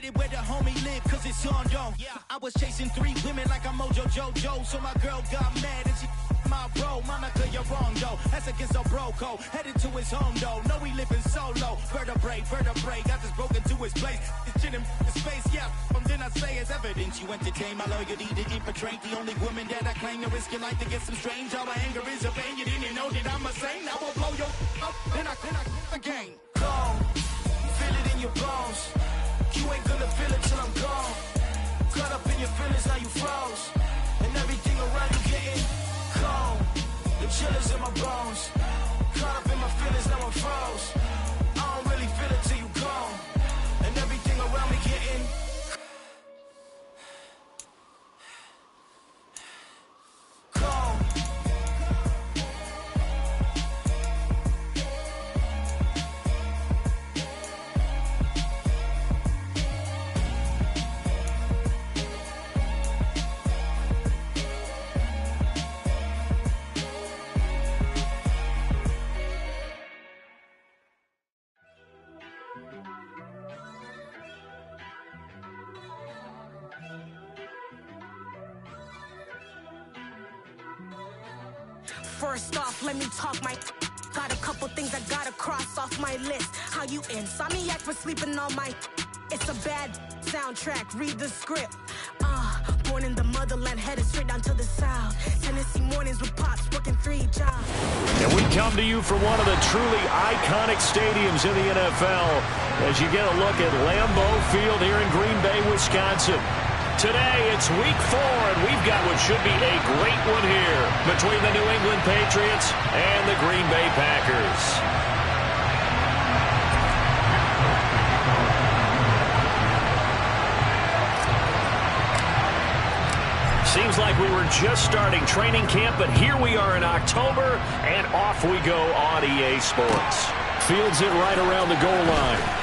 headed where the homie live, cause it's on, though. I was chasing 3 women like I'm Mojo Jojo, so my girl got mad and she my bro. Monica, you're wrong, though. That's against a bro code. Headed to his home, though. No, we living solo. Vertebrae, got this broken to his place. It's chin in his face, yeah. Then I say it's evidence you entertain my loyalty to infiltrate. The only woman that I claim to risk your life to get some strange. All my anger is a pain. You didn't know that I'm a saint. I will blow your up, then I again. Gone, feel it in your bones. You ain't gonna feel it till I'm gone. Caught up in your feelings, now you froze. And everything around you getting cold. The chillers in my bones. Caught up in my feelings, now I'm froze. I don't really feel it till you gone. And everything around me getting cold. First off, let me talk my. Got a couple things I gotta cross off my list. How you insomniac for sleeping on my. It's a bad soundtrack, read the script. Born in the motherland, headed straight down to the south. Tennessee mornings with pops, working 3 jobs. And we come to you from one of the truly iconic stadiums in the NFL as you get a look at Lambeau Field here in Green Bay, Wisconsin. Today, it's week 4, and we've got what should be a great one here between the New England Patriots and the Green Bay Packers. Seems like we were just starting training camp, but here we are in October, and off we go on EA Sports. Fields it right around the goal line.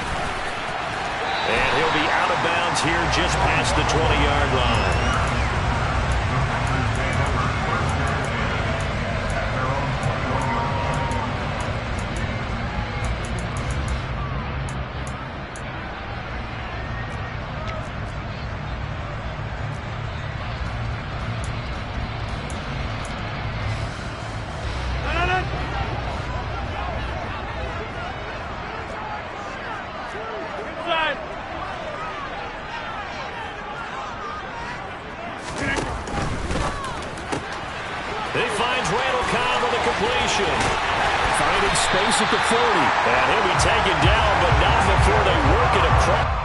And he'll be out of bounds here just past the 20-yard line. Finding space at the 40. And he'll be taken down, but not before they work it across.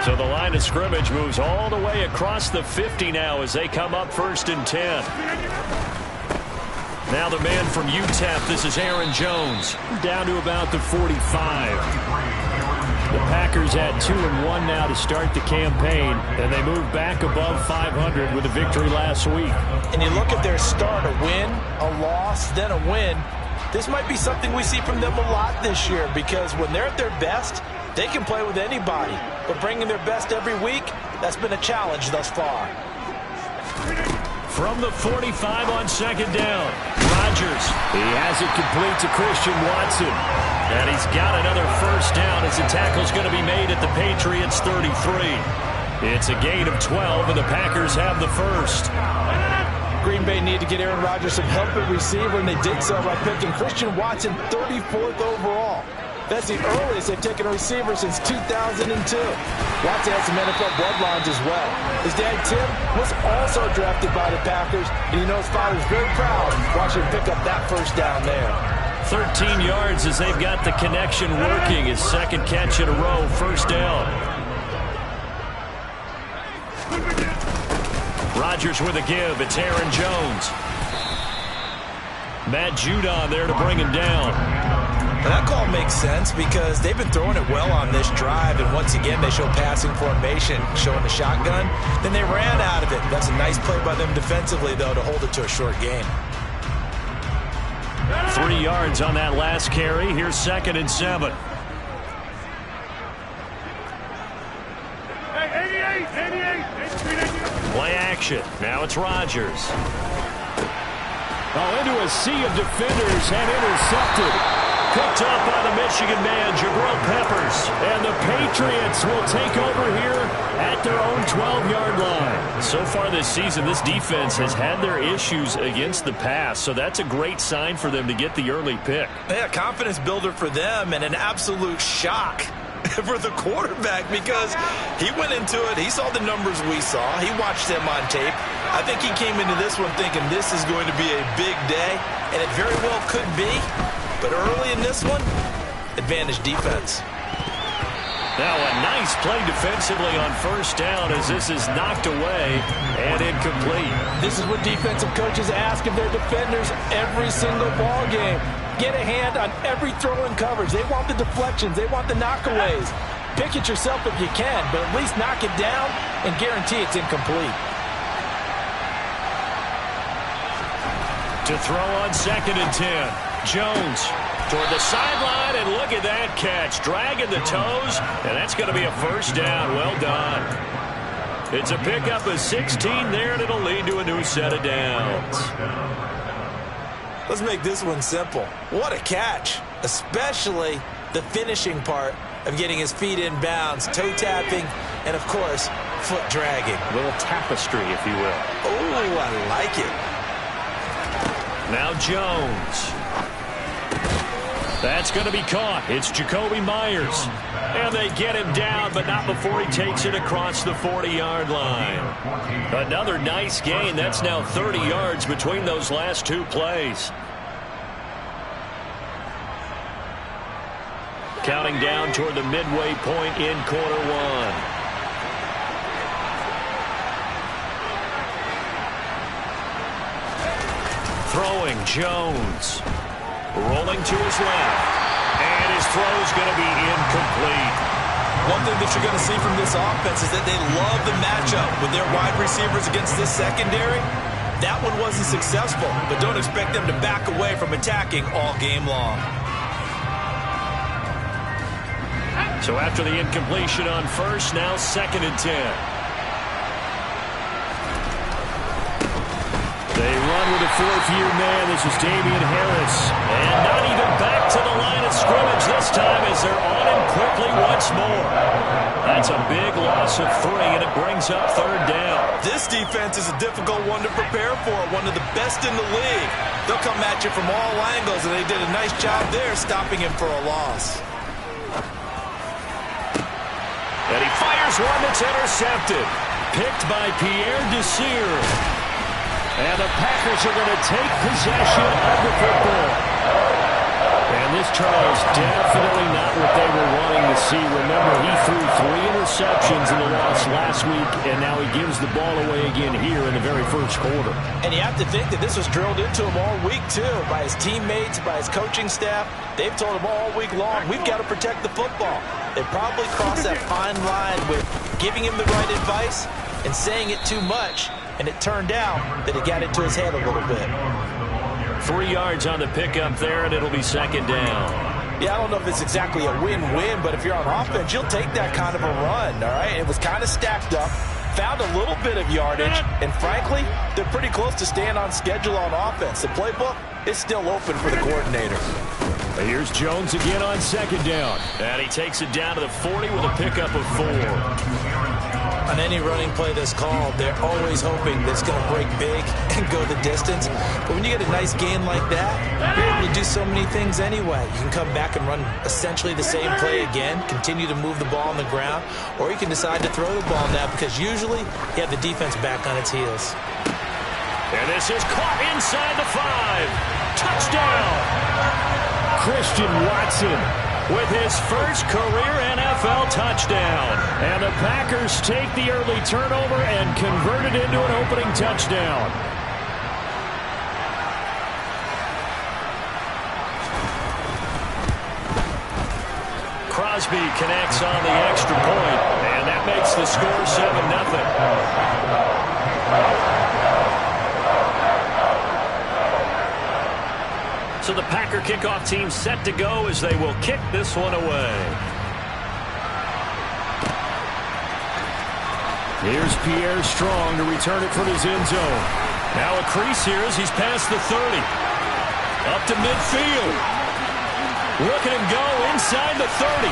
So the line of scrimmage moves all the way across the 50 now as they come up 1st and 10. Now the man from UTEP, this is Aaron Jones, down to about the 45. The Packers had 2-1 now to start the campaign, and they moved back above 500 with a victory last week. And you look at their start, a win, a loss, then a win. This might be something we see from them a lot this year because when they're at their best, they can play with anybody. But bringing their best every week, that's been a challenge thus far. From the 45 on 2nd down, Rodgers. He has it complete to Christian Watson. And he's got another 1st down as the tackle's going to be made at the Patriots' 33. It's a gain of 12, and the Packers have the 1st. Green Bay need to get Aaron Rodgers some help at receiver, and they did so by picking Christian Watson 34th overall. That's the earliest they've taken a receiver since 2002. Watson has some NFL bloodlines as well. His dad, Tim, was also drafted by the Packers, and you know his father's very proud watching him pick up that first down there. 13 yards as they've got the connection working. His second catch in a row, first down. Rodgers with a give. It's Aaron Jones. Matt Judon there to bring him down. And that call makes sense because they've been throwing it well on this drive, and once again they show passing formation, showing the shotgun. Then they ran out of it. That's a nice play by them defensively, though, to hold it to a short gain. 3 yards on that last carry. Here's 2nd and 7. Play action. Now it's Rodgers. Oh, into a sea of defenders and intercepted. Picked up by the Michigan man, Jabril Peppers. And the Patriots will take over here at their own 12-yard line. So far this season, this defense has had their issues against the pass, so that's a great sign for them to get the early pick. Yeah, confidence builder for them and an absolute shock for the quarterback because he went into it. He saw the numbers we saw. He watched them on tape. I think he came into this one thinking this is going to be a big day, and it very well could be. But early in this one, advantage defense. Now a nice play defensively on first down as this is knocked away and incomplete. This is what defensive coaches ask of their defenders every single ball game. Get a hand on every throw in coverage. They want the deflections. They want the knockaways. Pick it yourself if you can, but at least knock it down and guarantee it's incomplete. To throw on 2nd and 10. Jones toward the sideline, and look at that catch. Dragging the toes, and that's going to be a first down. Well done. It's a pickup of 16 there, and it'll lead to a new set of downs. Let's make this one simple. What a catch, especially the finishing part of getting his feet in bounds, toe tapping, and, of course, foot dragging. A little tapestry, if you will. Oh, I like it. Now Jones. That's going to be caught. It's Jacoby Myers. And they get him down, but not before he takes it across the 40-yard line. Another nice gain. That's now 30 yards between those last two plays. Counting down toward the midway point in quarter one. Throwing Jones. Rolling to his left. And his throw's going to be incomplete. One thing that you're going to see from this offense is that they love the matchup with their wide receivers against this secondary. That one wasn't successful, but don't expect them to back away from attacking all game long. So after the incompletion on first, now 2nd and 10. They run with a fourth-year man. This is Damian Harris. And not even back to the line of scrimmage this time as they're on him quickly once more. That's a big loss of 3, and it brings up 3rd down. This defense is a difficult one to prepare for, one of the best in the league. They'll come at you from all angles, and they did a nice job there stopping him for a loss. And he fires one that's intercepted. Picked by Pierre Desir. And the Packers are going to take possession of the football. And this trial is definitely not what they were wanting to see. Remember, he threw 3 interceptions in the loss last week, and now he gives the ball away again here in the very first quarter. And you have to think that this was drilled into him all week, too, by his teammates, by his coaching staff. They've told him all week long, we've got to protect the football. They probably crossed that fine line with giving him the right advice and saying it too much. And it turned out that it got into his head a little bit. 3 yards on the pickup there, and it'll be 2nd down. Yeah, I don't know if it's exactly a win-win, but if you're on offense, you'll take that kind of a run, all right? It was kind of stacked up, found a little bit of yardage, and frankly, they're pretty close to staying on schedule on offense. The playbook is still open for the coordinator. Here's Jones again on 2nd down. And he takes it down to the 40 with a pickup of 4. On any running play that's called, they're always hoping that it's going to break big and go the distance. But when you get a nice gain like that, you're able to do so many things anyway. You can come back and run essentially the same play again, continue to move the ball on the ground, or you can decide to throw the ball now because usually you have the defense back on its heels. And this is caught inside the 5. Touchdown! Christian Watson with his first career NFL touchdown. And the Packers take the early turnover and convert it into an opening touchdown. Crosby connects on the extra point, and that makes the score 7-0. So the Packer kickoff team set to go as they will kick this one away. Here's Pierre Strong to return it from his end zone. Now a crease here as he's past the 30. Up to midfield. Look at him go inside the 30.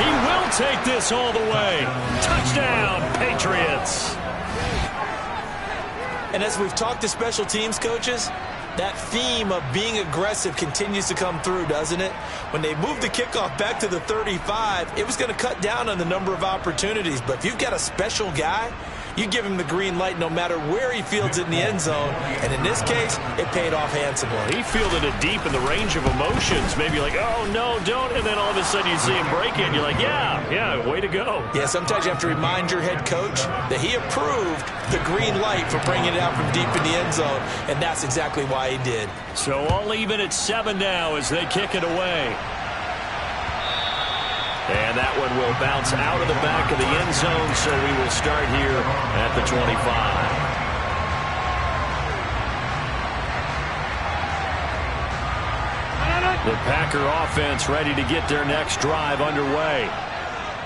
He will take this all the way. Touchdown, Patriots. And as we've talked to special teams coaches, that theme of being aggressive continues to come through, doesn't it? When they moved the kickoff back to the 35, it was going to cut down on the number of opportunities. But if you've got a special guy, you give him the green light no matter where he fields it in the end zone. And in this case, it paid off handsomely. He fielded it deep in the range of emotions. Maybe like, oh, no, don't. And then all of a sudden you see him break it. And you're like, yeah, way to go. Yeah, sometimes you have to remind your head coach that he approved the green light for bringing it out from deep in the end zone. And that's exactly why he did. So all even at 7 now as they kick it away. And that one will bounce out of the back of the end zone, so we will start here at the 25. The Packer offense ready to get their next drive underway.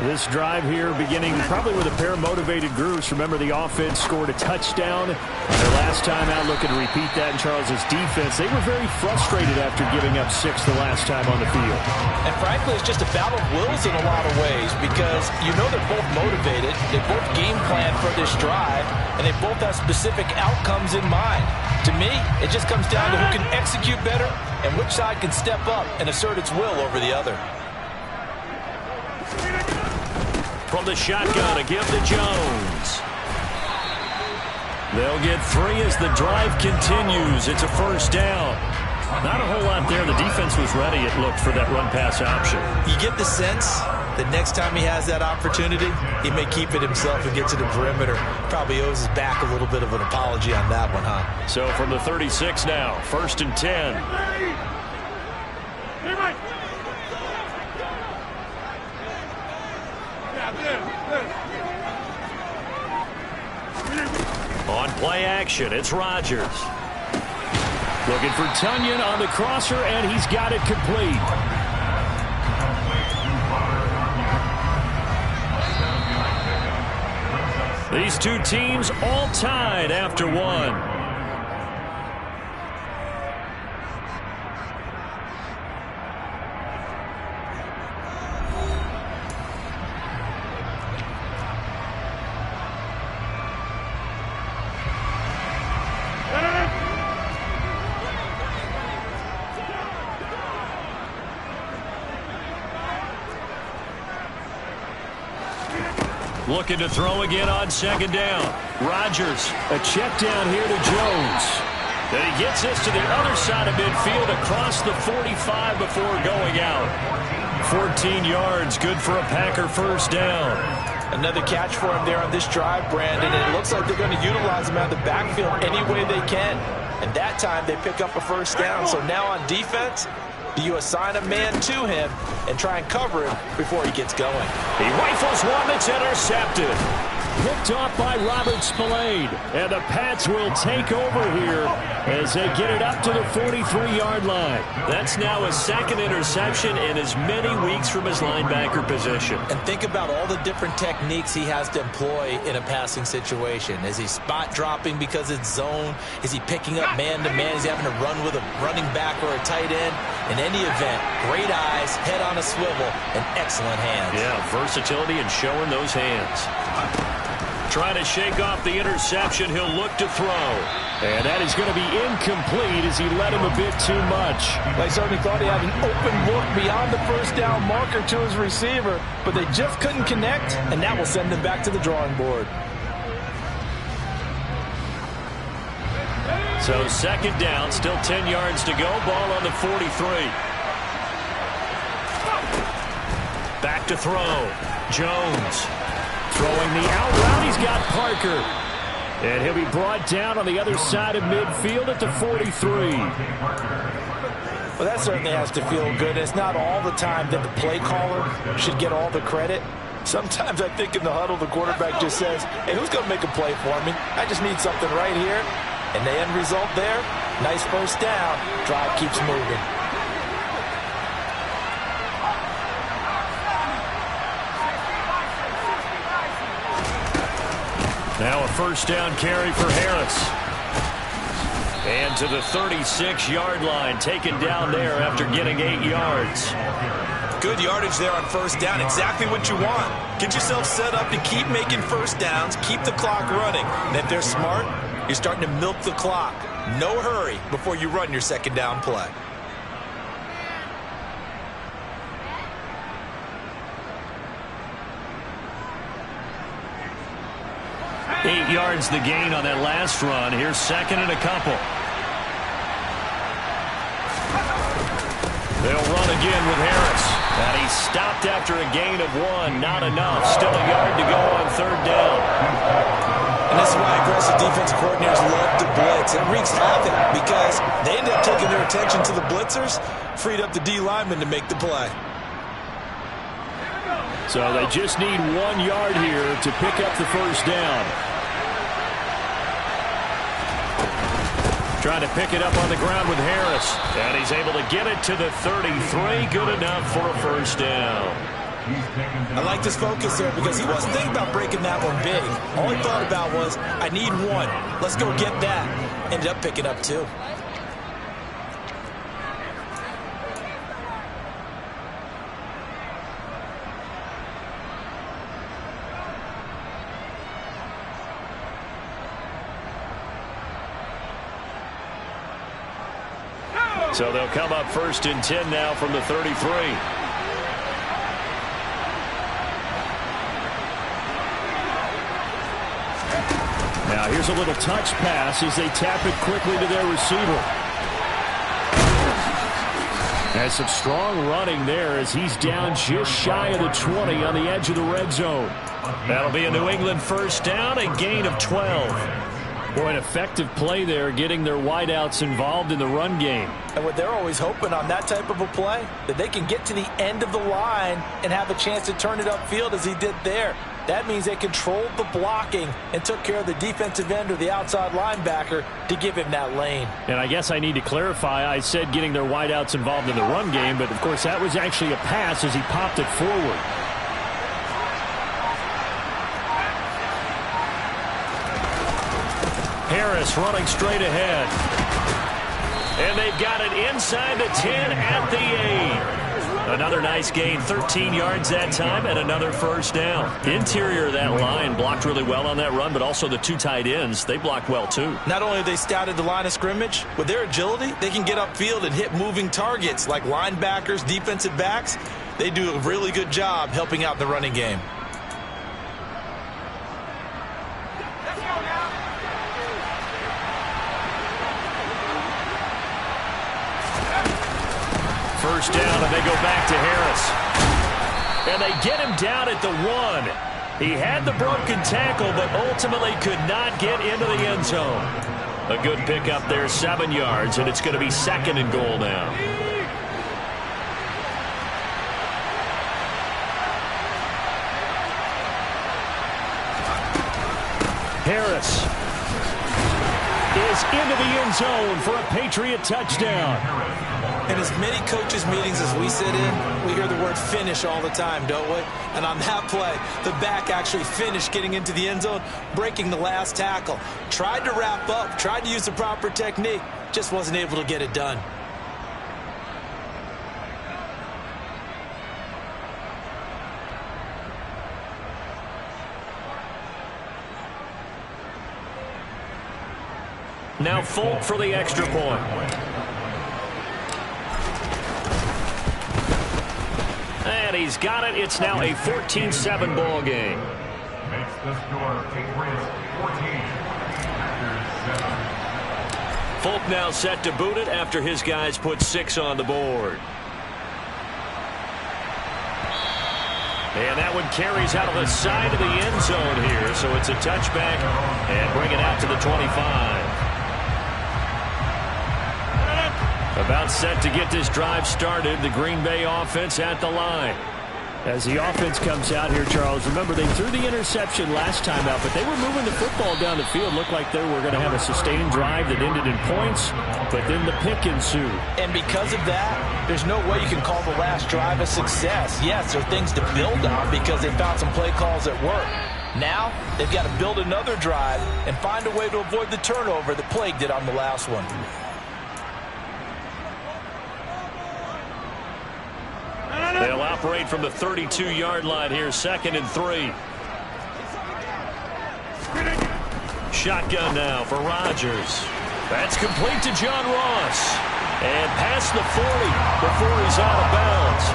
This drive here beginning probably with a pair of motivated groups. Remember, the offense scored a touchdown their last time out. Looking to repeat that in Charles's defense. They were very frustrated after giving up 6 the last time on the field. And frankly, it's just a battle of wills in a lot of ways because you know they're both motivated. They both game plan for this drive, and they both have specific outcomes in mind. To me, it just comes down to who can execute better and which side can step up and assert its will over the other. From the shotgun, a give to Jones. They'll get 3 as the drive continues. It's a first down. Not a whole lot there. The defense was ready, it looked, for that run-pass option. You get the sense that next time he has that opportunity, he may keep it himself and get to the perimeter. Probably owes his back a little bit of an apology on that one, huh? So from the 36 now, 1st and 10. On play action, it's Rodgers. Looking for Tunyon on the crosser, and he's got it complete. These two teams all tied after 1. Looking to throw again on 2nd down. Rodgers, a check down here to Jones. Then he gets this to the other side of midfield across the 45 before going out. 14 yards, good for a Packer first down. Another catch for him there on this drive, Brandon, and it looks like they're going to utilize him out of the backfield any way they can. And that time they pick up a first down. So now on defense, do you assign a man to him and try and cover him before he gets going? He rifles one that's intercepted. picked off by Robert Spillane. And the Pats will take over here as they get it up to the 43-yard line. That's now his second interception in as many weeks from his linebacker position. And think about all the different techniques he has to employ in a passing situation. Is he spot dropping because it's zone? Is he picking up man-to-man? Is he having to run with a running back or a tight end? In any event, great eyes, head on a swivel, and excellent hands. Yeah, versatility and showing those hands. Trying to shake off the interception. He'll look to throw. And that is going to be incomplete as he led him a bit too much. They certainly thought he had an open look beyond the first down marker to his receiver, but they just couldn't connect, and that will send them back to the drawing board. So second down, still 10 yards to go. Ball on the 43. Back to throw. Jones throwing the out route. He's got Parker. And he'll be brought down on the other side of midfield at the 43. Well, that certainly has to feel good. It's not all the time that the play caller should get all the credit. Sometimes I think in the huddle, the quarterback just says, hey, who's going to make a play for me? I just need something right here. And the end result there, nice first down. Drive keeps moving. Now a first down carry for Harris. And to the 36-yard line, taken down there after getting 8 yards. Good yardage there on first down. Exactly what you want. Get yourself set up to keep making first downs, keep the clock running. And if they're smart, you're starting to milk the clock. No hurry before you run your second down play. Eight yards the gain on that last run. Here's second and a couple. They'll run again with Harris. And he's stopped after a gain of 1. Not enough. Still a yard to go on third down. And this is why aggressive defensive coordinators love to blitz. It wreaks havoc because they end up taking their attention to the blitzers, freed up the D lineman to make the play. So they just need 1 yard here to pick up the first down. Trying to pick it up on the ground with Harris. And he's able to get it to the 33. Good enough for a first down. I like this focus there because he wasn't thinking about breaking that one big. All he thought about was, I need 1. Let's go get that. Ended up picking up 2. So they'll come up first and 10 now from the 33. Now here's a little touch pass as they tap it quickly to their receiver. Has some strong running there as he's down just shy of the 20 on the edge of the red zone. That'll be a New England first down, a gain of 12. Boy, an effective play there, getting their wideouts involved in the run game. And what they're always hoping on that type of a play, that they can get to the end of the line and have a chance to turn it upfield as he did there. That means they controlled the blocking and took care of the defensive end or the outside linebacker to give him that lane. And I guess I need to clarify, I said getting their wideouts involved in the run game, but of course that was actually a pass as he popped it forward. Harris running straight ahead. And they've got it inside the 10 at the 8. Another nice gain, 13 yards that time, and another first down. Interior of that line blocked really well on that run, but also the 2 tight ends, they blocked well too. Not only have they scouted the line of scrimmage, with their agility, they can get upfield and hit moving targets like linebackers, defensive backs. They do a really good job helping out the running game. First down, and they go back to Harris. And they get him down at the 1. He had the broken tackle, but ultimately could not get into the end zone. A good pickup there, 7 yards, and it's going to be second and goal now. Harris is into the end zone for a Patriot touchdown. In as many coaches' meetings as we sit in, we hear the word finish all the time, don't we? And on that play, the back actually finished getting into the end zone, breaking the last tackle. Tried to wrap up, tried to use the proper technique, just wasn't able to get it done. Now Folk for the extra point. And he's got it. It's now a 14-7 ball game. Makes the score Patriots 14. Folk now set to boot it after his guys put 6 on the board. And that one carries out of the side of the end zone here, so it's a touchback and bring it out to the 25. About set to get this drive started, the Green Bay offense at the line. As the offense comes out here, Charles, remember they threw the interception last time out, but they were moving the football down the field. Looked like they were going to have a sustained drive that ended in points, but then the pick ensued. And because of that, there's no way you can call the last drive a success. Yes, there are things to build on because they found some play calls that work. Now, they've got to build another drive and find a way to avoid the turnover that plagued it on the last one. They'll operate from the 32-yard line here, 2nd and 3. Shotgun now for Rodgers. That's complete to John Ross. And past the 40 before he's out of bounds.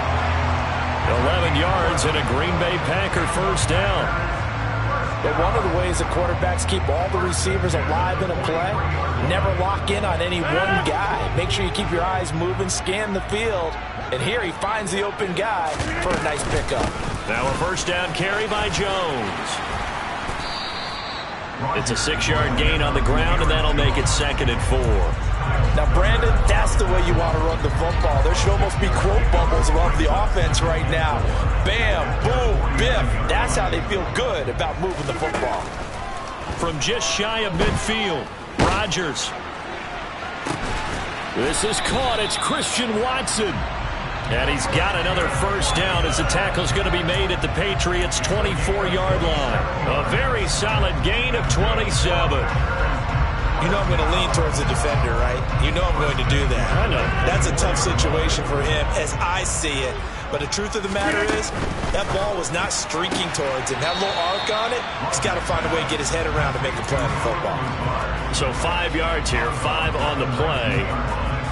11 yards and a Green Bay Packer first down. But one of the ways the quarterbacks keep all the receivers alive in a play, never lock in on any one guy. Make sure you keep your eyes moving, scan the field. And here he finds the open guy for a nice pickup. Now a first down carry by Jones. It's a 6-yard gain on the ground, and that'll make it 2nd and 4. Now, Brandon, that's the way you want to run the football. There should almost be quote bubbles above the offense right now. Bam, boom, biff. That's how they feel good about moving the football. From just shy of midfield, Rodgers. This is caught. It's Christian Watson. And he's got another first down as the tackle's going to be made at the Patriots' 24-yard line. A very solid gain of 27. You know I'm going to lean towards the defender, right? You know I'm going to do that. I know. That's a tough situation for him as I see it. But the truth of the matter is, that ball was not streaking towards him. That little arc on it, he's got to find a way to get his head around to make the play on the football. So 5 yards here, 5 on the play.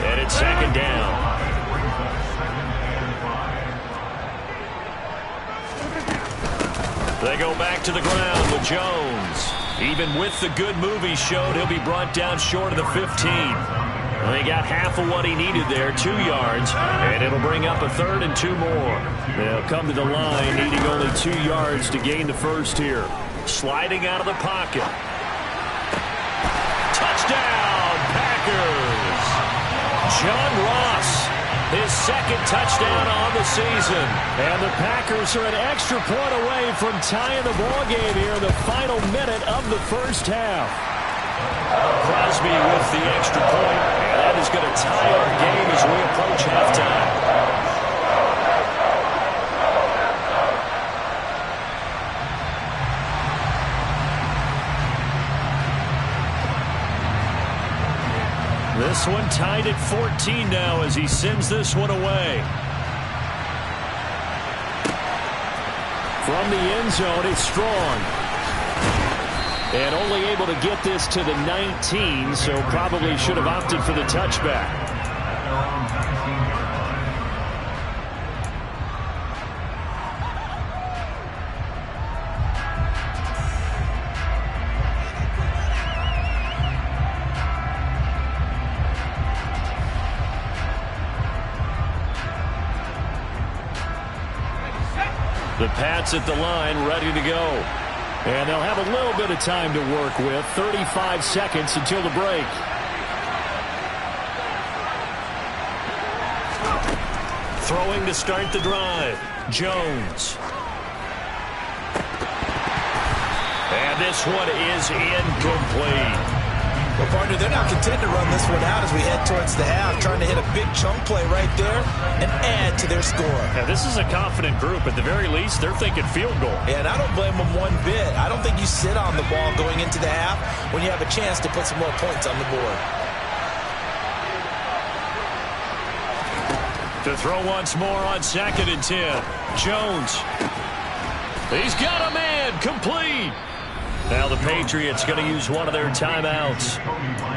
And it's 2nd down. They go back to the ground with Jones. Even with the good move he showed, he'll be brought down short of the 15. Well, he got half of what he needed there, 2 yards, and it'll bring up a 3rd and 2 more. They'll come to the line, needing only 2 yards to gain the first here. Sliding out of the pocket. Touchdown, Packers! John Ross. His 2nd touchdown on the season. And the Packers are an extra point away from tying the ball game here in the final minute of the first half. Crosby with the extra point, and that is going to tie our game as we approach halftime. This one tied at 14 now as he sends this one away. From the end zone, it's Strong. And only able to get this to the 19, so probably should have opted for the touchback. The Pats at the line, ready to go. And they'll have a little bit of time to work with. 35 seconds until the break. Throwing to start the drive. Jones. And And this one is incomplete. Well, partner, they're not content to run this one out as we head towards the half, trying to hit a big chunk play right there and add to their score. Now, this is a confident group. At the very least, they're thinking field goal. Yeah, and I don't blame them one bit. I don't think you sit on the ball going into the half when you have a chance to put some more points on the board. To throw once more on 2nd and 10. Jones. He's got a man. Complete. Now the Patriots going to use one of their timeouts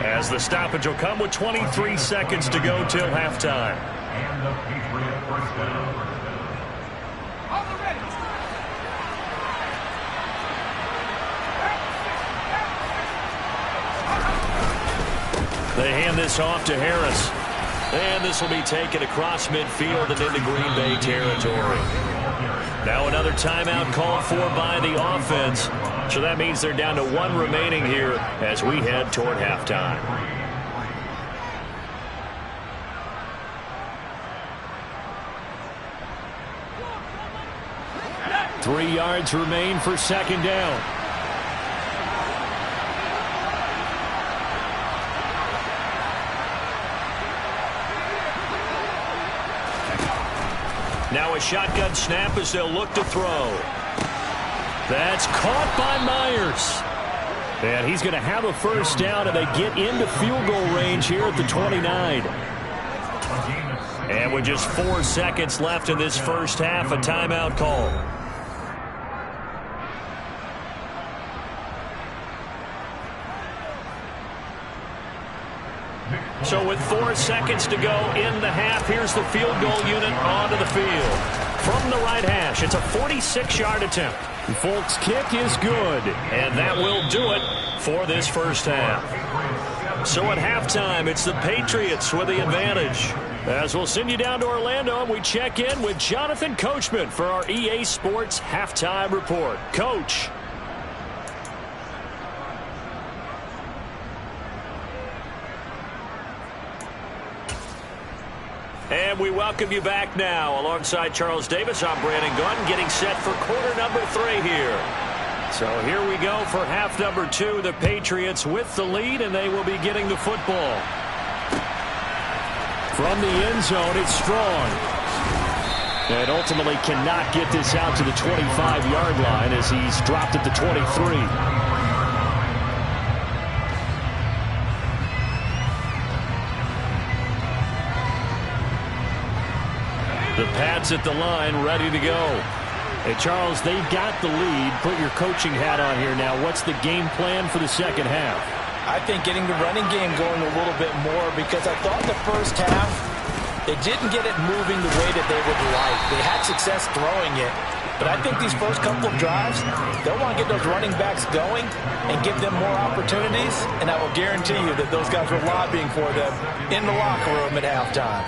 as the stoppage will come with 23 seconds to go till halftime. And the Patriots first down. They hand this off to Harris. And this will be taken across midfield and into Green Bay territory. Now another timeout called for by the offense. So that means they're down to 1 remaining here as we head toward halftime. Three yards remain for 2nd down. Now a shotgun snap as they'll look to throw. That's caught by Myers. And he's going to have a first down, and they get into field goal range here at the 29. And with just 4 seconds left in this first half, a timeout call. So with 4 seconds to go in the half, here's the field goal unit onto the field. From the right hash, it's a 46-yard attempt. Folk's kick is good, and that will do it for this first half. So at halftime, it's the Patriots with the advantage. As we'll send you down to Orlando, and we check in with Jonathan Coachman for our EA Sports Halftime Report. Coach. And we welcome you back now. Alongside Charles Davis, I'm Brandon Gunn, getting set for quarter number 3 here. So here we go for half number 2. The Patriots with the lead, and they will be getting the football. From the end zone, it's Strong. And ultimately cannot get this out to the 25-yard line as he's dropped at the 23. The Pats at the line, ready to go. Hey, Charles, they've got the lead. Put your coaching hat on here now. What's the game plan for the second half? I think getting the running game going a little bit more, because I thought the first half they didn't get it moving the way that they would like. They had success throwing it, but I think these first couple of drives, they'll want to get those running backs going and give them more opportunities, and I will guarantee you that those guys were lobbying for them in the locker room at halftime.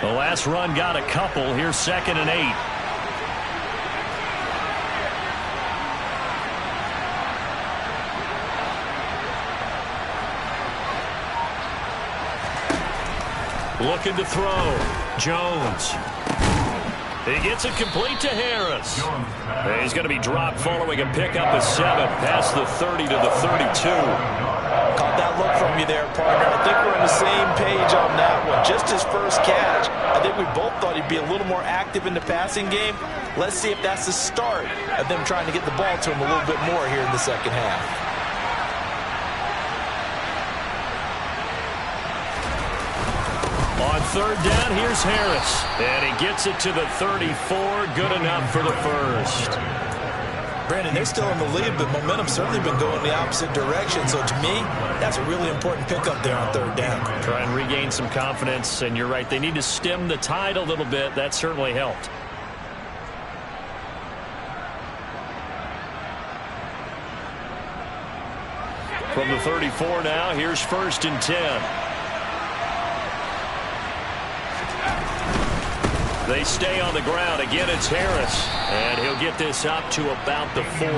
The last run got a couple. Here's 2nd and 8. Looking to throw. Jones. He gets it complete to Harris. He's going to be dropped following a pickup of 7 past the 30 to the 32. Caught that look from you there, partner. I think we're on the same page on that one. Just his first catch, I think we both thought he'd be a little more active in the passing game. Let's see if that's the start of them trying to get the ball to him a little bit more here in the second half. On 3rd down, here's Harris. And he gets it to the 34. Good enough for the first. Brandon, they're still in the lead, but momentum's certainly been going the opposite direction. So to me, that's a really important pickup there on 3rd down. Try and regain some confidence, and you're right. They need to stem the tide a little bit. That certainly helped. From the 34 now, here's 1st and 10. They stay on the ground. Again, it's Harris. And he'll get this up to about the 40.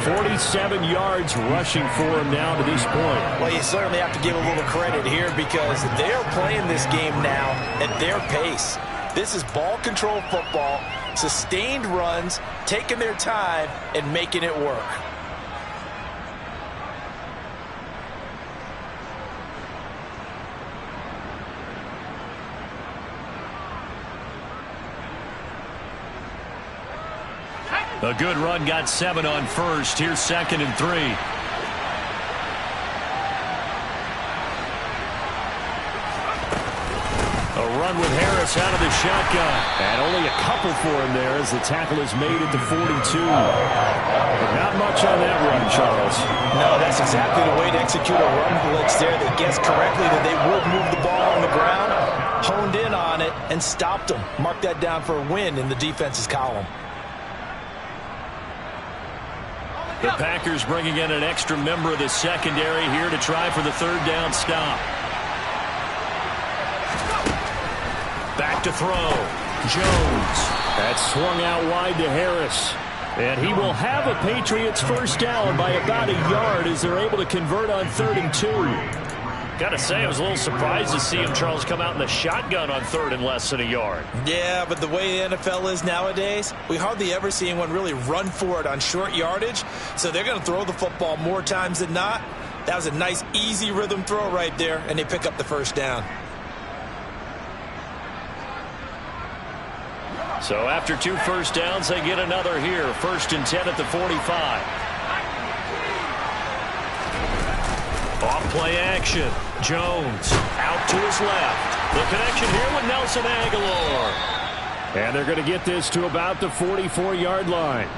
47 yards rushing for him now to this point. Well, you certainly have to give a little credit here because they're playing this game now at their pace. This is ball control football, sustained runs, taking their time, and making it work. A good run got 7 on first. Here's 2nd and 3. A run with Harris out of the shotgun. And only a couple for him there as the tackle is made at the 42. But not much on that run, Charles. No, that's exactly the way to execute a run blitz there. They guessed correctly that they would move the ball on the ground, honed in on it, and stopped them. Mark that down for a win in the defense's column. The Packers bringing in an extra member of the secondary here to try for the 3rd down stop. Back to throw. Jones. That's swung out wide to Harris. And he will have a Patriots 1st down by about a yard as they're able to convert on 3rd and 2. Gotta say, I was a little surprised to see him, Charles, come out in the shotgun on 3rd and less than a yard. Yeah, but the way the NFL is nowadays, we hardly ever see anyone really run for it on short yardage. So they're going to throw the football more times than not. That was a nice, easy rhythm throw right there, and they pick up the 1st down. So after 2 first downs, they get another here. 1st and 10 at the 45. Off play action. Jones out to his left. The connection here with Nelson Agholor. And they're going to get this to about the 44-yard line.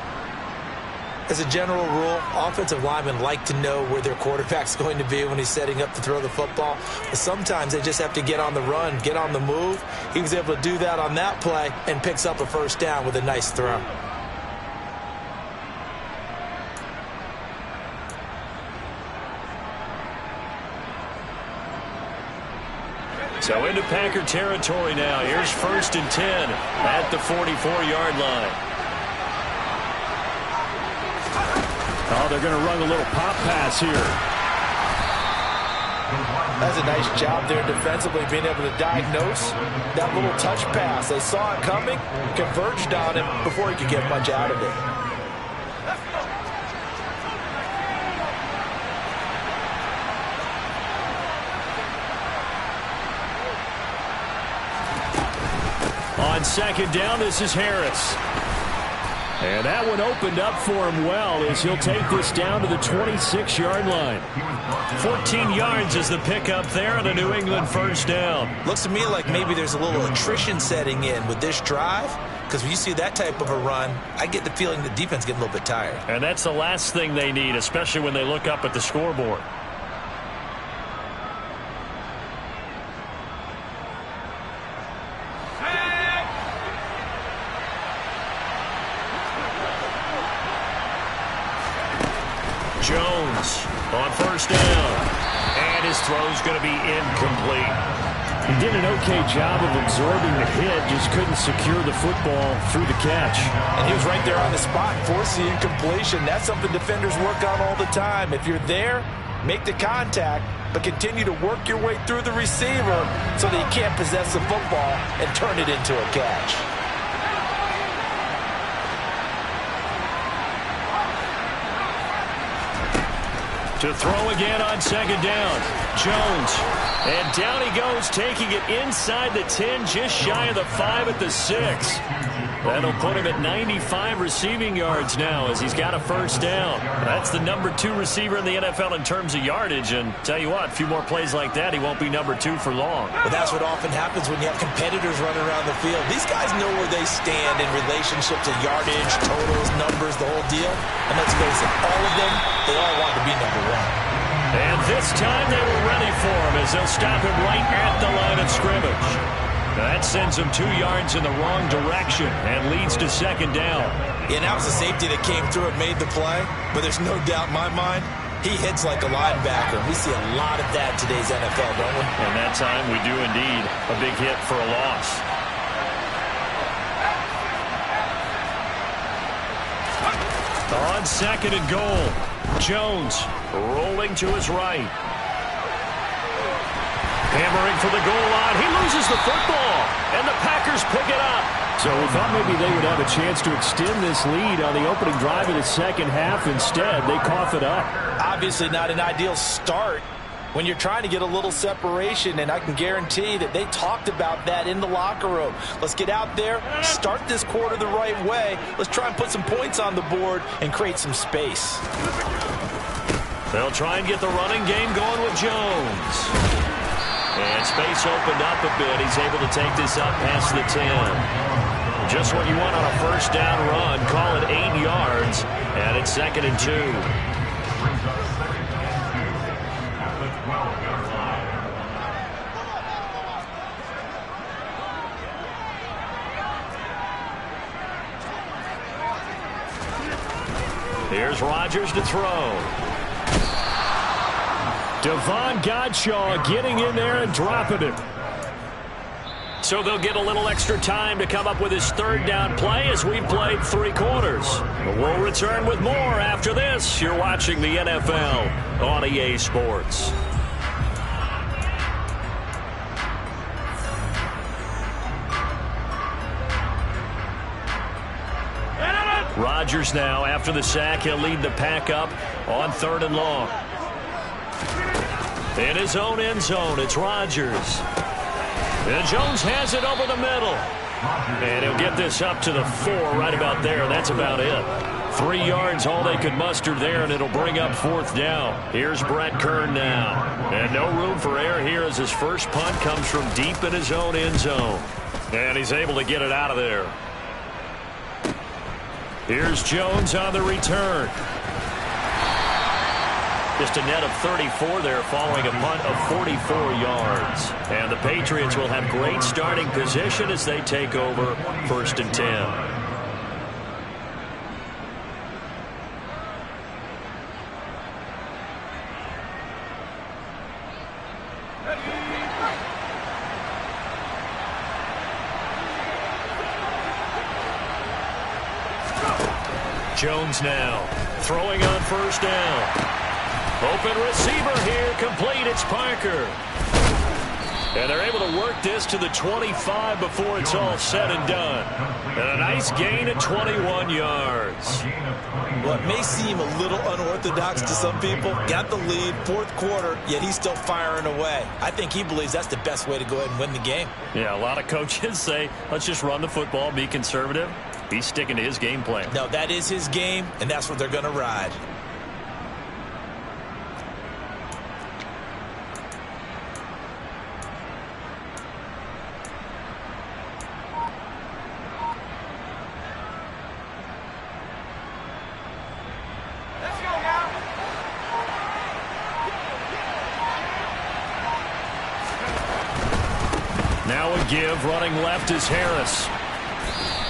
As a general rule, offensive linemen like to know where their quarterback's going to be when he's setting up to throw the football. But sometimes they just have to get on the run, get on the move. He was able to do that on that play and picks up a 1st down with a nice throw. So into Packer territory now. Here's 1st and 10 at the 44-yard line. Oh, they're going to run a little pop pass here. That's a nice job there defensively, being able to diagnose that little touch pass. They saw it coming, converged on him before he could get much out of it. On 2nd down, this is Harris. And that one opened up for him well as he'll take this down to the 26-yard line. 14 yards is the pickup there on a New England 1st down. Looks to me like maybe there's a little attrition setting in with this drive, because when you see that type of a run, I get the feeling the defense getting a little bit tired. And that's the last thing they need, especially when they look up at the scoreboard. Jones on 1st down. And his throw's going to be incomplete. He did an okay job of absorbing the hit, just couldn't secure the football through the catch. And he was right there on the spot, forcing incompletion. That's something defenders work on all the time. If you're there, make the contact, but continue to work your way through the receiver so that he can't possess the football and turn it into a catch. To throw again on 2nd down. Jones. And down he goes, taking it inside the 10, just shy of the 5 at the 6. That'll put him at 95 receiving yards now as he's got a 1st down. That's the number 2 receiver in the NFL in terms of yardage. And tell you what, a few more plays like that, he won't be number 2 for long. But that's what often happens when you have competitors running around the field. These guys know where they stand in relationship to yardage, totals, numbers, the whole deal. And let's face it, all of them, they all want to be number 1. And this time they were ready for him as they'll stop him right at the line of scrimmage. That sends him 2 yards in the wrong direction and leads to 2nd down. And that was the safety that came through and made the play. But there's no doubt in my mind, he hits like a linebacker. We see a lot of that in today's NFL, don't we? And that time we do indeed. A big hit for a loss. On second and goal, Jones rolling to his right. Hammering for the goal line. He loses the football, and the Packers pick it up. So we thought maybe they would have a chance to extend this lead on the opening drive of the second half. Instead, they cough it up. Obviously not an ideal start when you're trying to get a little separation, and I can guarantee that they talked about that in the locker room. Let's get out there, start this quarter the right way. Let's try and put some points on the board and create some space. They'll try and get the running game going with Jones. And space opened up a bit. He's able to take this up past the 10. Just what you want on a first down run. Call it 8 yards. And it's 2nd and 2. Here's Rodgers to throw. Davon Godchaux getting in there and dropping it. So they'll get a little extra time to come up with his third down play as we've played 3 quarters. We'll return with more after this. You're watching the NFL on EA Sports. Rodgers now, after the sack, he'll lead the pack up on 3rd and long. In his own end zone, it's Rodgers. And Jones has it over the middle. And he'll get this up to the 4 right about there. That's about it. 3 yards, all they could muster there, and it'll bring up 4th down. Here's Brett Kern now. And no room for error here as his first punt comes from deep in his own end zone. And he's able to get it out of there. Here's Jones on the return. Just a net of 34 there following a punt of 44 yards. And the Patriots will have great starting position as they take over 1st and 10. Jones now throwing on 1st down. Open receiver here, complete, it's Parker. And they're able to work this to the 25 before it's all said and done. And a nice gain of 21 yards. Well, it may seem a little unorthodox to some people. Got the lead, 4th quarter, yet he's still firing away. I think he believes that's the best way to go ahead and win the game. Yeah, a lot of coaches say, let's just run the football, be conservative. He's sticking to his game plan. No, that is his game, and that's what they're going to ride. Give running left is Harris.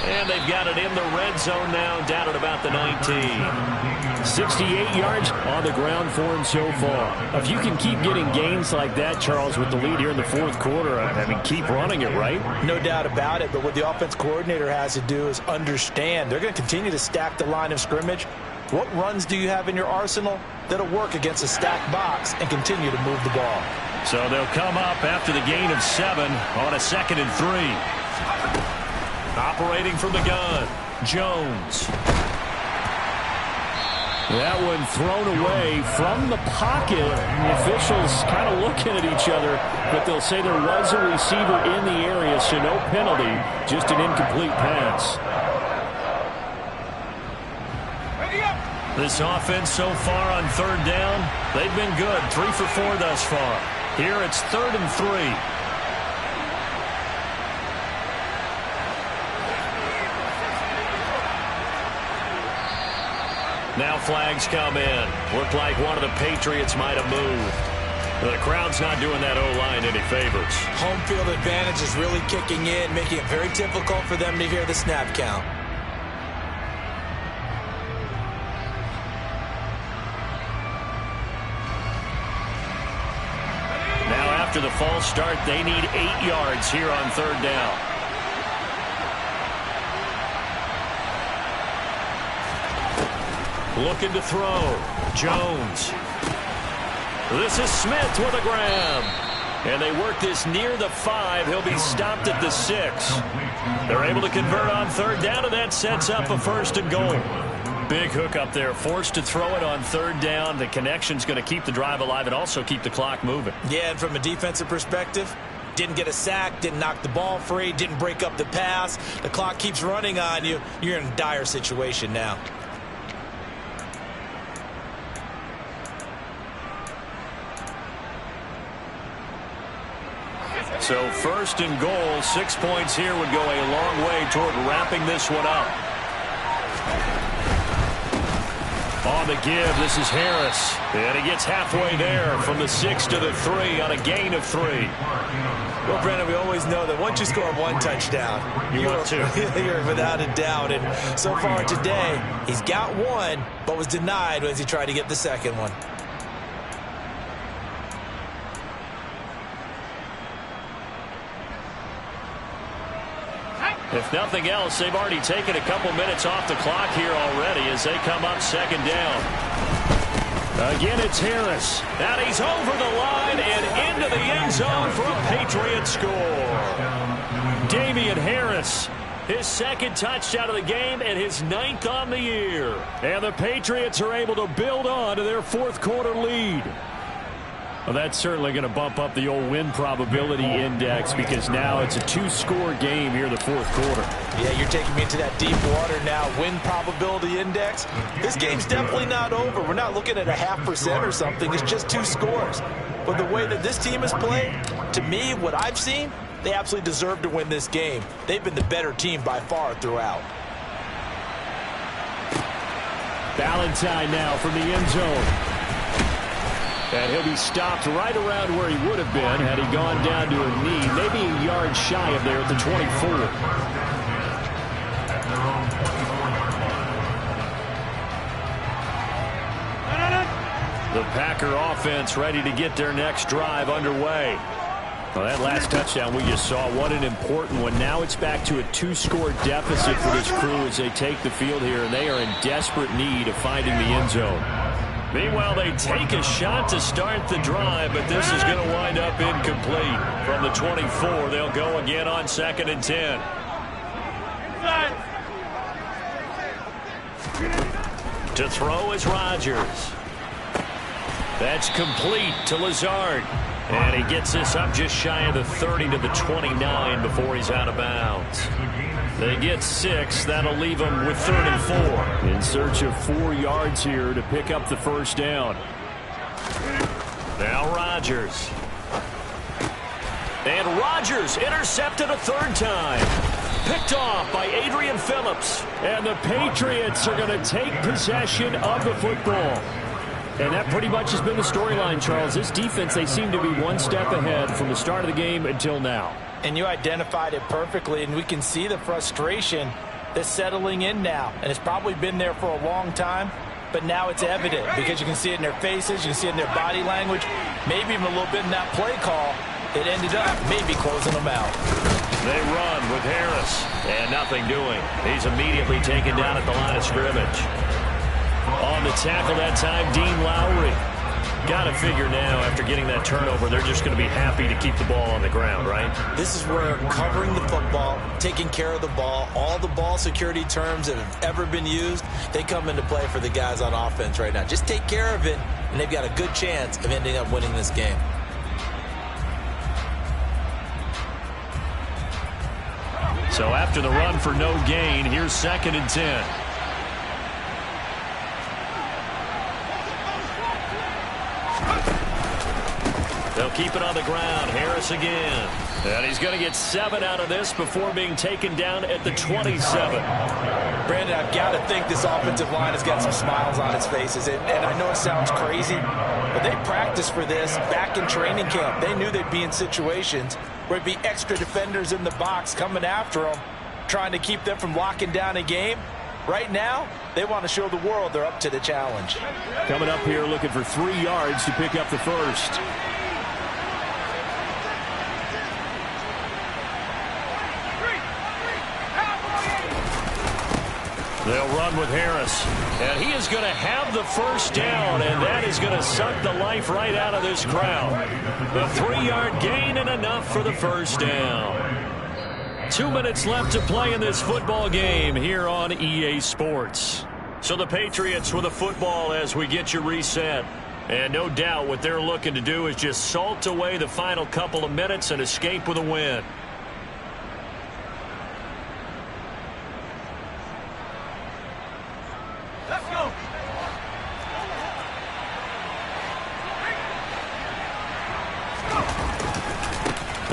And they've got it in the red zone now, down at about the 19. 68 yards on the ground for him so far. If you can keep getting gains like that, Charles, with the lead here in the 4th quarter, I mean, keep running it, right? No doubt about it, but what the offense coordinator has to do is understand they're going to continue to stack the line of scrimmage. What runs do you have in your arsenal that'll work against a stacked box and continue to move the ball? So they'll come up after the gain of 7 on a 2nd and 3. Operating from the gun, Jones. That one thrown away from the pocket. The officials kind of looking at each other, but they'll say there was a receiver in the area, so no penalty, just an incomplete pass. This offense so far on 3rd down, they've been good. 3 for 4 thus far. Here it's 3rd and 3. Now flags come in. Looked like one of the Patriots might have moved. The crowd's not doing that O-line any favors. Home field advantage is really kicking in, making it very difficult for them to hear the snap count. After the false start, they need 8 yards here on 3rd down. Looking to throw. Jones. This is Smith with a grab. And they work this near the 5. He'll be stopped at the 6. They're able to convert on third down, and that sets up a 1st and goal. Big hook up there. Forced to throw it on third down. The connection's going to keep the drive alive and also keep the clock moving. Yeah, and from a defensive perspective, didn't get a sack, didn't knock the ball free, didn't break up the pass. The clock keeps running on you. You're in a dire situation now. So 1st and goal, 6 points here would go a long way toward wrapping this one up. On the give, this is Harris. And he gets halfway there from the 6 to the 3 on a gain of 3. Well, Brandon, we always know that once you score one touchdown, you're without a doubt. And so far today, he's got one, but was denied as he tried to get the second one. If nothing else, they've already taken a couple minutes off the clock here already as they come up 2nd down. Again, it's Harris. And he's over the line and into the end zone for a Patriot score. Damian Harris, his 2nd touchdown of the game and his 9th on the year. And the Patriots are able to build on to their 4th quarter lead. Well, that's certainly going to bump up the old win probability index because now it's a 2-score game here in the 4th quarter. Yeah, you're taking me into that deep water now. Win probability index. This game's definitely not over. We're not looking at a 0.5% or something. It's just 2 scores. But the way that this team has played, to me, what I've seen, they absolutely deserve to win this game. They've been the better team by far throughout. Valentine now from the end zone. And he'll be stopped right around where he would have been had he gone down to a knee, maybe a yard shy of there at the 24. The Packer offense ready to get their next drive underway. Well, that last touchdown we just saw, what an important one. Now it's back to a 2-score deficit for this crew as they take the field here, and they are in desperate need of finding the end zone. Meanwhile, they take a shot to start the drive, but this is going to wind up incomplete. From the 24, they'll go again on 2nd and 10. To throw is Rodgers. That's complete to Lazard. And he gets this up just shy of the 30 to the 29 before he's out of bounds. They get 6. That'll leave them with 3rd and 4. In search of 4 yards here to pick up the 1st down. Now Rodgers. And Rodgers intercepted a 3rd time. Picked off by Adrian Phillips. And the Patriots are going to take possession of the football. And that pretty much has been the storyline, Charles. This defense, they seem to be one step ahead from the start of the game until now. And you identified it perfectly, and we can see the frustration that's settling in now. And it's probably been there for a long time, but now it's evident because you can see it in their faces, you can see it in their body language, maybe even a little bit in that play call. It ended up maybe closing them out. They run with Harris, and nothing doing. He's immediately taken down at the line of scrimmage. On the tackle that time, Dean Lowry. Got to figure now, after getting that turnover, they're just going to be happy to keep the ball on the ground, right? This is where covering the football, taking care of the ball, all the ball security terms that have ever been used, they come into play for the guys on offense right now. Just take care of it, and they've got a good chance of ending up winning this game. So after the run for no gain, here's 2nd and 10. They'll keep it on the ground. Harris again. And he's going to get 7 out of this before being taken down at the 27. Brandon, I've got to think this offensive line has got some smiles on its faces. And I know it sounds crazy, but they practiced for this back in training camp. They knew they'd be in situations where it'd be extra defenders in the box coming after them, trying to keep them from locking down a game. Right now, they want to show the world they're up to the challenge. Coming up here looking for 3 yards to pick up the 1st. They'll run with Harris. And he is going to have the first down, and that is going to suck the life right out of this crowd. A 3-yard gain and enough for the first down. 2 minutes left to play in this football game here on EA Sports. So the Patriots with a football as we get you reset. And no doubt what they're looking to do is just salt away the final couple of minutes and escape with a win. Let's go.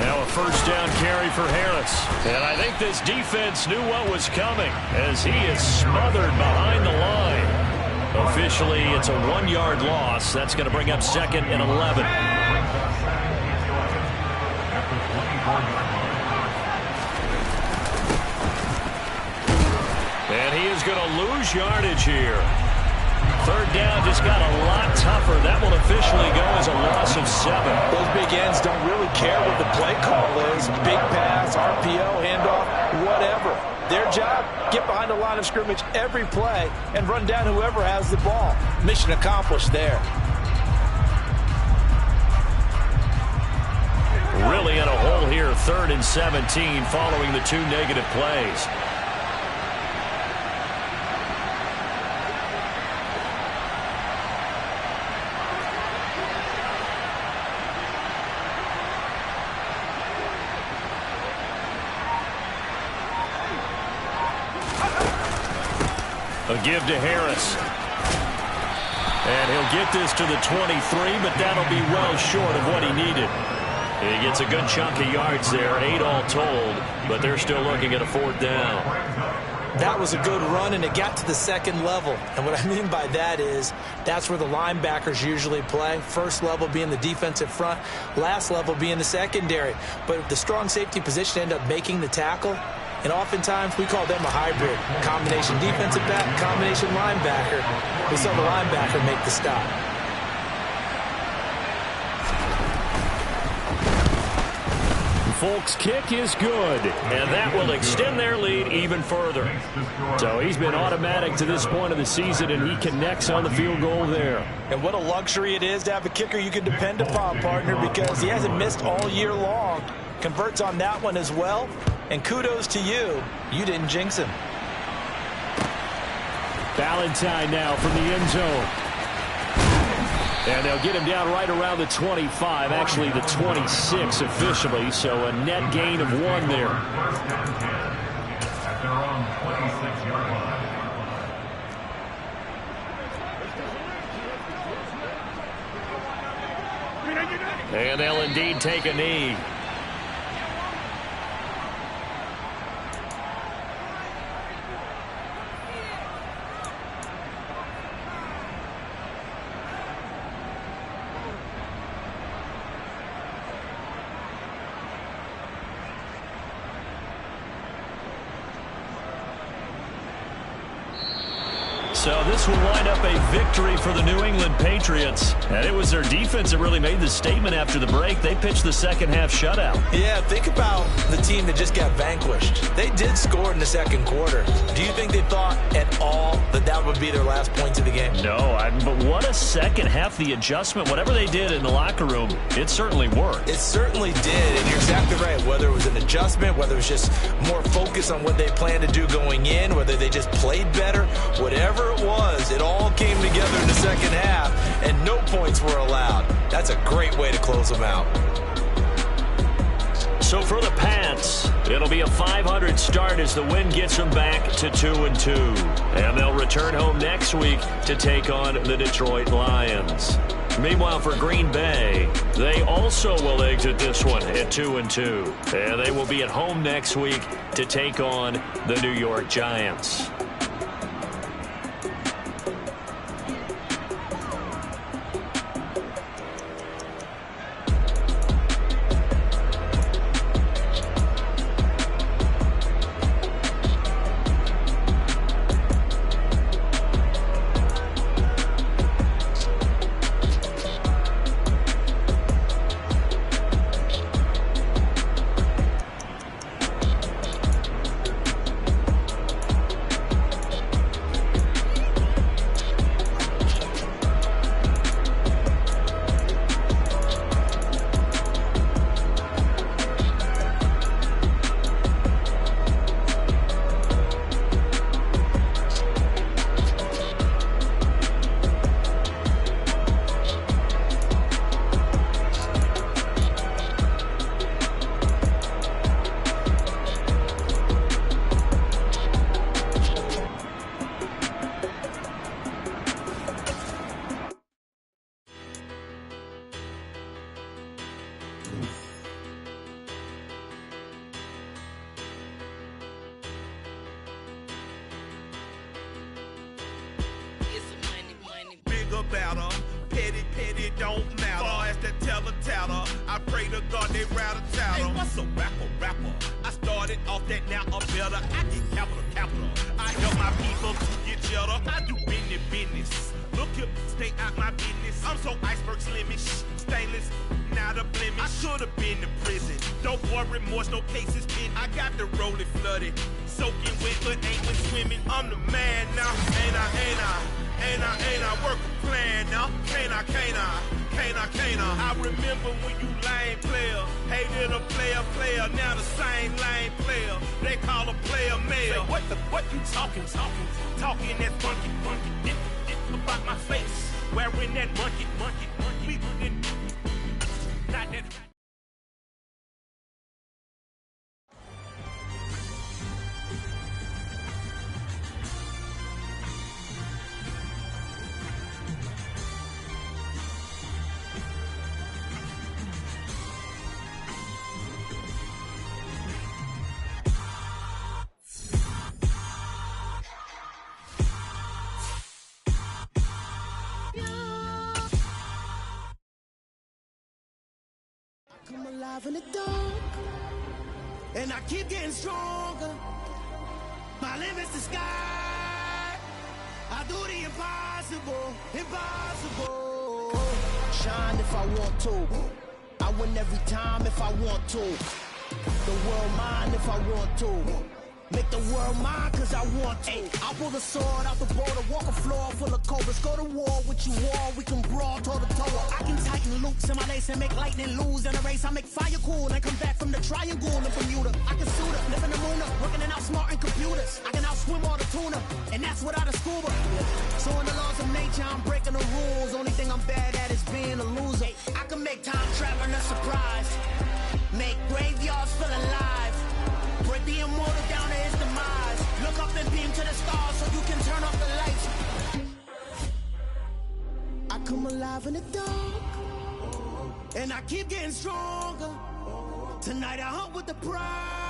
Now a first down carry for Harris. And I think this defense knew what was coming as he is smothered behind the line. Officially, it's a 1-yard loss. That's going to bring up 2nd and 11. And he is going to lose yardage here. 3rd down just got a lot tougher. That will officially go as a loss of 7. Those big ends don't really care what the play call is. Big pass, RPO, handoff, whatever. Their job, get behind the line of scrimmage every play and run down whoever has the ball. Mission accomplished there. Really in a hole here, 3rd and 17 following the 2 negative plays. A give to Harris. And he'll get this to the 23, but that'll be well short of what he needed. He gets a good chunk of yards there, 8 all told, but they're still looking at a 4th down. That was a good run, and it got to the 2nd level. And what I mean by that is that's where the linebackers usually play. First level being the defensive front, last level being the secondary. But the strong safety position ended up making the tackle. And oftentimes we call them a hybrid. Combination defensive back, combination linebacker. We saw the linebacker make the stop. Folk's kick is good, and that will extend their lead even further. So he's been automatic to this point of the season, and he connects on the field goal there. And what a luxury it is to have a kicker you can depend upon, partner, because he hasn't missed all year long. Converts on that one as well. And kudos to you. You didn't jinx him. Valentine now from the end zone. And they'll get him down right around the 25, actually the 26 officially, so a net gain of 1 there. At their own 26-yard line. And they'll indeed take a knee. So this will wind up a victory for the New England Patriots. And it was their defense that really made the statement after the break. They pitched the second-half shutout. Yeah, think about the team that just got vanquished. They did score in the 2nd quarter. Do you think they thought at all that that would be their last points of the game? No, but what a second half. The adjustment, whatever they did in the locker room, it certainly worked. It certainly did, and you're exactly right. Whether it was an adjustment, whether it was just more focus on what they planned to do going in, whether they just played better, whatever it was, it all came together in the 2nd half, and no points were allowed. That's a great way to close them out. So for the Pats, it'll be a .500 start as the win gets them back to 2-2. And they'll return home next week to take on the Detroit Lions. Meanwhile, for Green Bay, they also will exit this one at 2-2. And they will be at home next week to take on the New York Giants. they rattle tattle. Hey, what's a rapper? I started off that, now I'm better. I get capital. I help my people to get cheddar. I do business. Look here, stay out my business. I'm so iceberg slimish, stainless, not a blemish. I should've been to prison. Don't worry, remorse, no cases pinned. I got the rolling flooded, soaking wet, but ain't been swimming. I'm the man now, ain't I work a plan now. Can't I? I remember when you lame player, hated a player, now the same lame player. They call a player mayor. Say, what you talking that funky, about my face, wearing that monkey, not that. I'm alive in the dark, and I keep getting stronger. My limit's the sky. I do the impossible. Shine if I want to. I win every time if I want to. The world mine if I want to. Make the world mine cause I want to. I pull the sword out the border, walk a floor full of cobras. Go to war with you all, we can brawl toe to toe. I can tighten loops in my lace and make lightning lose in a race. I make fire cool and come back from the triangle in Bermuda. I can suit up, live in the moon up, working and outsmarting computers. I can outswim all the tuna, and that's without a scuba. So in the laws of nature, I'm breaking the rules. Only thing I'm bad at is being a loser. I can make time traveling a surprise, make graveyards feel alive. Break the immortal down to his demise. Look up and beam to the stars so you can turn off the lights. I come alive in the dark, and I keep getting stronger. Tonight I hunt with the pride.